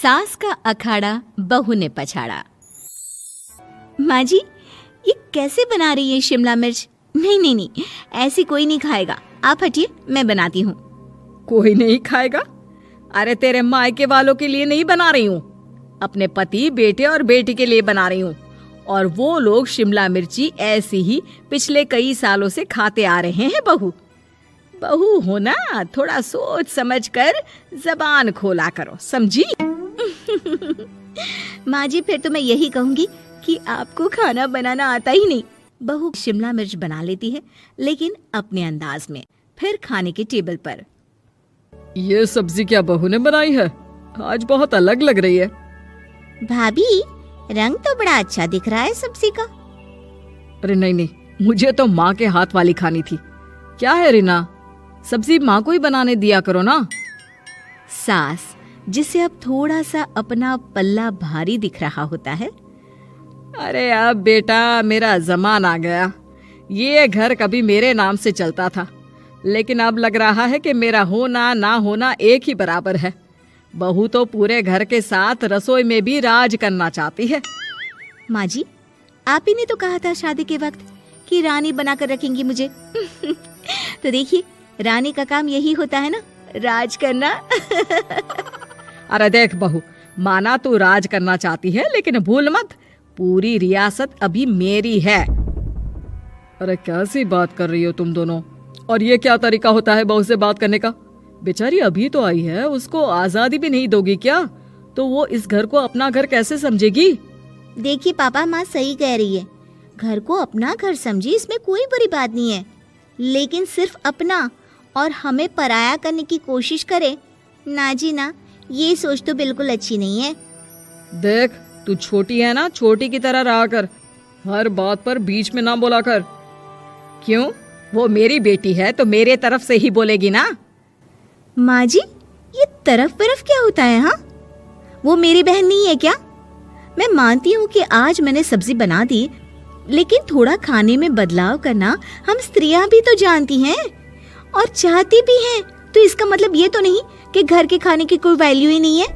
सास का अखाड़ा बहू ने पछाड़ा। माँ जी, ये कैसे बना रही है शिमला मिर्च? नहीं नहीं नहीं, ऐसी कोई नहीं खाएगा। आप हटिए, मैं बनाती हूँ। कोई नहीं खाएगा? अरे तेरे मायके वालों के लिए नहीं बना रही हूँ, अपने पति, बेटे और बेटी के लिए बना रही हूँ। और वो लोग शिमला मिर्ची ऐसी ही पिछले कई सालों से खाते आ रहे हैं। बहू बहू हो ना, थोड़ा सोच समझ कर जबान खोला करो, समझी? माँ जी, फिर तो मैं यही कहूँगी कि आपको खाना बनाना आता ही नहीं। बहू शिमला मिर्च बना लेती है, लेकिन अपने अंदाज में। फिर खाने के टेबल पर, ये सब्जी क्या बहू ने बनाई है? आज बहुत अलग लग रही है। भाभी, रंग तो बड़ा अच्छा दिख रहा है सब्जी का। अरे नहीं नहीं, मुझे तो माँ के हाथ वाली खानी थी। क्या है रीना, सब्जी माँ को ही बनाने दिया करो ना। सास, जिसे अब थोड़ा सा अपना पल्ला भारी दिख रहा होता है। अरे अब बेटा मेरा जमान आ गया। ये घर कभी मेरे नाम से चलता था, लेकिन अब लग रहा है कि मेरा होना ना होना एक ही बराबर है। बहू तो पूरे घर के साथ रसोई में भी राज करना चाहती है। माँ जी, आप ही ने तो कहा था शादी के वक्त कि रानी बनाकर रखेंगी मुझे। तो देखिए, रानी का काम यही होता है ना, राज करना। अरे देख बहू, माना तू राज करना चाहती है, लेकिन भूल मत, पूरी रियासत अभी मेरी है। अरे कैसी बात कर रही हो तुम दोनों? और ये क्या तरीका होता है बहू से बात करने का? बेचारी अभी तो आई है, उसको आजादी भी नहीं दोगी क्या? तो वो इस घर को अपना घर कैसे समझेगी? देखिए पापा, माँ सही कह रही है। घर को अपना घर समझी, इसमें कोई बुरी बात नहीं है। लेकिन सिर्फ अपना और हमें पराया करने की कोशिश करे ना जी ना, ये सोच तो बिल्कुल अच्छी नहीं है। देख, तू छोटी है ना, छोटी की तरह रहा कर। हर बात पर बीच में ना बोला कर। क्यों? वो मेरी बेटी है तो मेरे तरफ से ही बोलेगी ना। माँ जी, ये तरफ तरफ क्या होता है? हाँ, वो मेरी बहन नहीं है क्या? मैं मानती हूँ कि आज मैंने सब्जी बना दी, लेकिन थोड़ा खाने में बदलाव करना हम स्त्रियां भी तो जानती हैं और चाहती भी हैं। तो इसका मतलब ये तो नहीं कि घर के खाने की कोई वैल्यू ही नहीं है।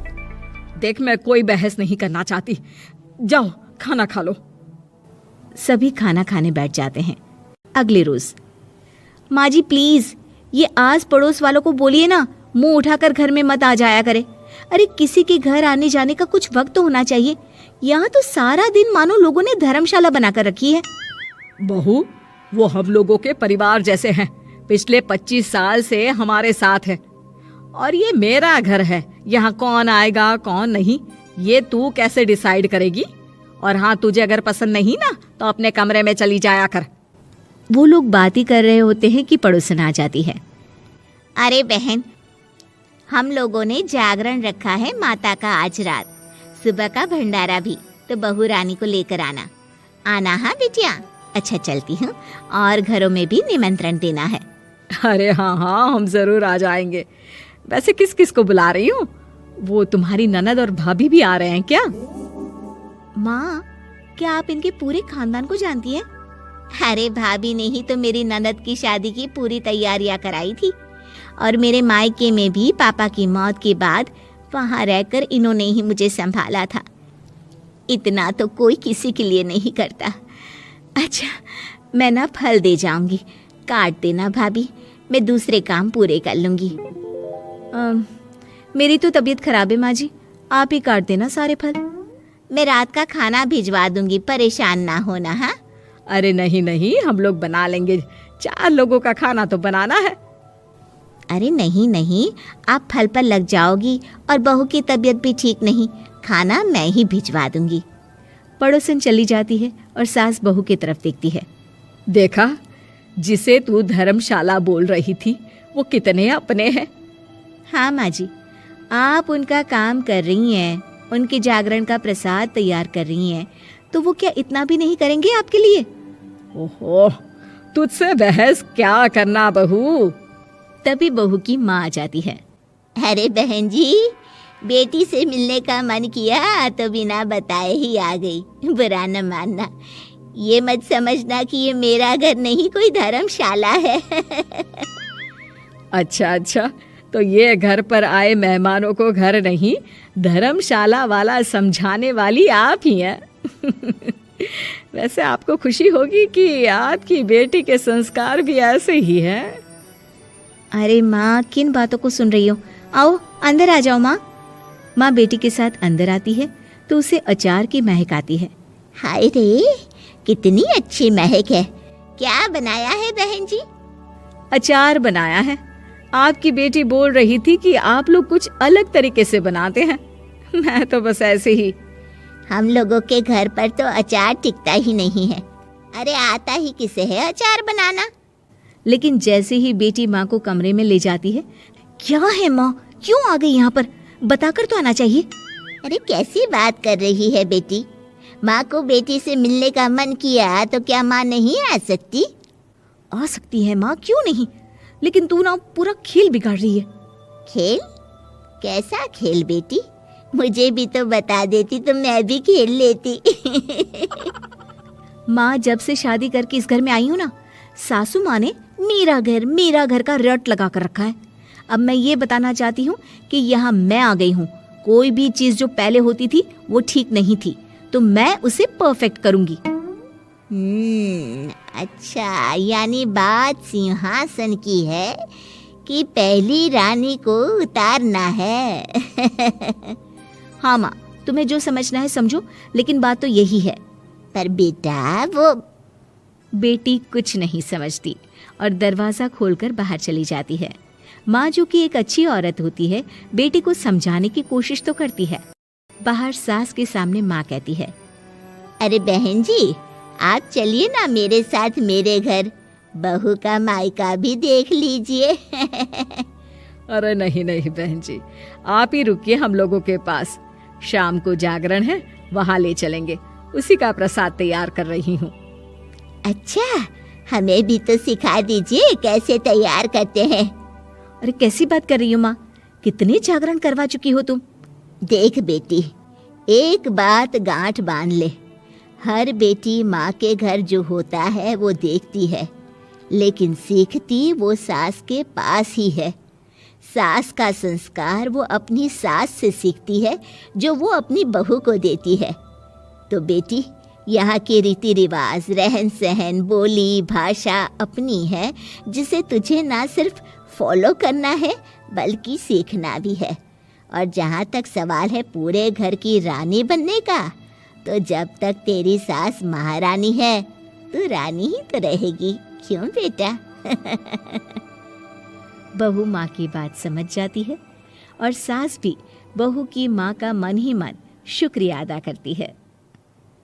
देख, मैं कोई बहस नहीं करना चाहती, जाओ खाना खा लो। सभी खाना खाने बैठ जाते हैं। अगले रोज, माँ जी प्लीज, ये आस पड़ोस वालों को बोलिए ना, मुंह उठाकर घर में मत आ जाया करे। अरे किसी के घर आने जाने का कुछ वक्त तो होना चाहिए। यहाँ तो सारा दिन मानो लोगों ने धर्मशाला बनाकर रखी है। बहू, वो हम लोगों के परिवार जैसे हैं, पिछले 25 साल से हमारे साथ है। और ये मेरा घर है, यहाँ कौन आएगा कौन नहीं, ये तू कैसे डिसाइड करेगी? और हाँ, तुझे अगर पसंद नहीं ना, तो अपने कमरे में चली जाया कर। वो लोग बात ही कर रहे होते हैं कि पड़ोसन आ जाती है। अरे बहन, हम लोगों ने जागरण रखा है माता का आज रात, सुबह का भंडारा भी, तो बहू रानी को लेकर आना। आना हाँ बिटिया? अच्छा चलती हूँ, और घरों में भी निमंत्रण देना है। अरे हाँ हाँ, हम जरूर आ जाएंगे। वैसे किस किस को बुला रही हूँ? वो तुम्हारी ननद और भाभी भी आ रहे हैं क्या? माँ, क्या आप इनके पूरे खानदान को जानती हैं? अरे भाभी ने ही तो मेरी ननद की शादी की पूरी तैयारियां कराई थी, और मेरे मायके में भी पापा की मौत के बाद वहाँ रहकर इन्होंने ही मुझे संभाला था। इतना तो कोई किसी के लिए नहीं करता। अच्छा, मैं ना फल दे जाऊंगी, काट देना भाभी, मैं दूसरे काम पूरे कर लूंगी। मेरी तो तबीयत खराब है माँ जी, आप ही काट देना सारे फल। मैं रात का खाना भिजवा दूंगी, परेशान ना होना। हाँ? अरे नहीं नहीं, हम लोग बना लेंगे, 4 लोगों का खाना तो बनाना है। अरे नहीं नहीं, आप फल पर लग जाओगी, और बहू की तबीयत भी ठीक नहीं, खाना मैं ही भिजवा दूंगी। पड़ोसन चली जाती है और सास बहू की तरफ देखती है। देखा, जिसे तू धर्मशाला बोल रही थी, वो कितने अपने हैं। हाँ माँ जी, आप उनका काम कर रही हैं, उनके जागरण का प्रसाद तैयार कर रही हैं, तो वो क्या इतना भी नहीं करेंगे आपके लिए? ओहो, तुझसे बहस क्या करना बहू। तभी बहू की माँ आ जाती है। अरे बहन जी, बेटी से मिलने का मन किया तो बिना बताए ही आ गई, बुरा न मानना। ये मत समझना कि ये मेरा घर नहीं, कोई धर्मशाला है। अच्छा अच्छा, तो ये घर पर आए मेहमानों को घर नहीं धर्मशाला वाला समझाने वाली आप ही हैं। वैसे आपको खुशी होगी कि आपकी बेटी के संस्कार भी ऐसे ही हैं। अरे माँ, किन बातों को सुन रही हो? आओ अंदर आ जाओ माँ। माँ बेटी के साथ अंदर आती है तो उसे अचार की महक आती है। हाय रे, कितनी अच्छी महक है। क्या बनाया है बहन जी? अचार बनाया है। आपकी बेटी बोल रही थी कि आप लोग कुछ अलग तरीके से बनाते हैं। मैं तो बस ऐसे ही। हम लोगों के घर पर तो अचार टिकता ही नहीं है। अरे आता ही किसे है अचार बनाना? लेकिन जैसे ही बेटी माँ को कमरे में ले जाती है, क्या है माँ, क्यों आ गई यहाँ पर? बताकर तो आना चाहिए। अरे कैसी बात कर रही है बेटी? माँ को बेटी से मिलने का मन किया तो क्या माँ नहीं आ सकती? आ सकती है माँ, क्यों नहीं, लेकिन तू ना पूरा खेल बिगाड़ रही है। खेल? कैसा खेल बेटी? मुझे भी तो बता देती तो मैं भी खेल लेती। माँ, जब से शादी करके इस घर में आई हूँ ना, सासू माँ ने मेरा घर का रट लगा कर रखा है। अब मैं ये बताना चाहती हूँ कि यहाँ मैं आ गई हूँ। कोई भी चीज़ जो पहले होती थी वो ठीक नहीं थी, तो मैं उसे परफेक्ट करूँगी। अच्छा, यानी बात सिंहासन की है कि पहली रानी को उतारना है। हाँ माँ, तुम्हें जो समझना है समझो, लेकिन बात तो यही है। पर बेटा वो बेटी कुछ नहीं समझती और दरवाज़ा खोलकर बाहर चली जाती है। माँ, जो कि एक अच्छी औरत होती है, बेटी को समझाने की कोशिश तो करती है। बाहर सास के सामने माँ कहती है, अरे बहन जी, आप चलिए ना मेरे साथ मेरे घर, बहू का मायका भी देख लीजिए। अरे नहीं नहीं बहन जी, आप ही रुकिए हम लोगों के पास। शाम को जागरण है, वहाँ ले चलेंगे। उसी का प्रसाद तैयार कर रही हूँ। अच्छा, हमें भी तो सिखा दीजिए कैसे तैयार करते हैं। अरे कैसी बात कर रही हो माँ, कितने जागरण करवा चुकी हो तुम। देख बेटी, एक बात गांठ बांध ले, हर बेटी माँ के घर जो होता है वो देखती है, लेकिन सीखती वो सास के पास ही है। सास का संस्कार वो अपनी सास से सीखती है, जो वो अपनी बहू को देती है। तो बेटी, यहाँ के रीति रिवाज, रहन सहन, बोली भाषा अपनी है, जिसे तुझे ना सिर्फ फॉलो करना है बल्कि सीखना भी है। और जहाँ तक सवाल है पूरे घर की रानी बनने का, तो जब तक तेरी सास महारानी है, तू रानी ही तो रहेगी। क्यों बेटा? बहू माँ की बात समझ जाती है और सास भी बहू की माँ का मन ही मन शुक्रिया अदा करती है।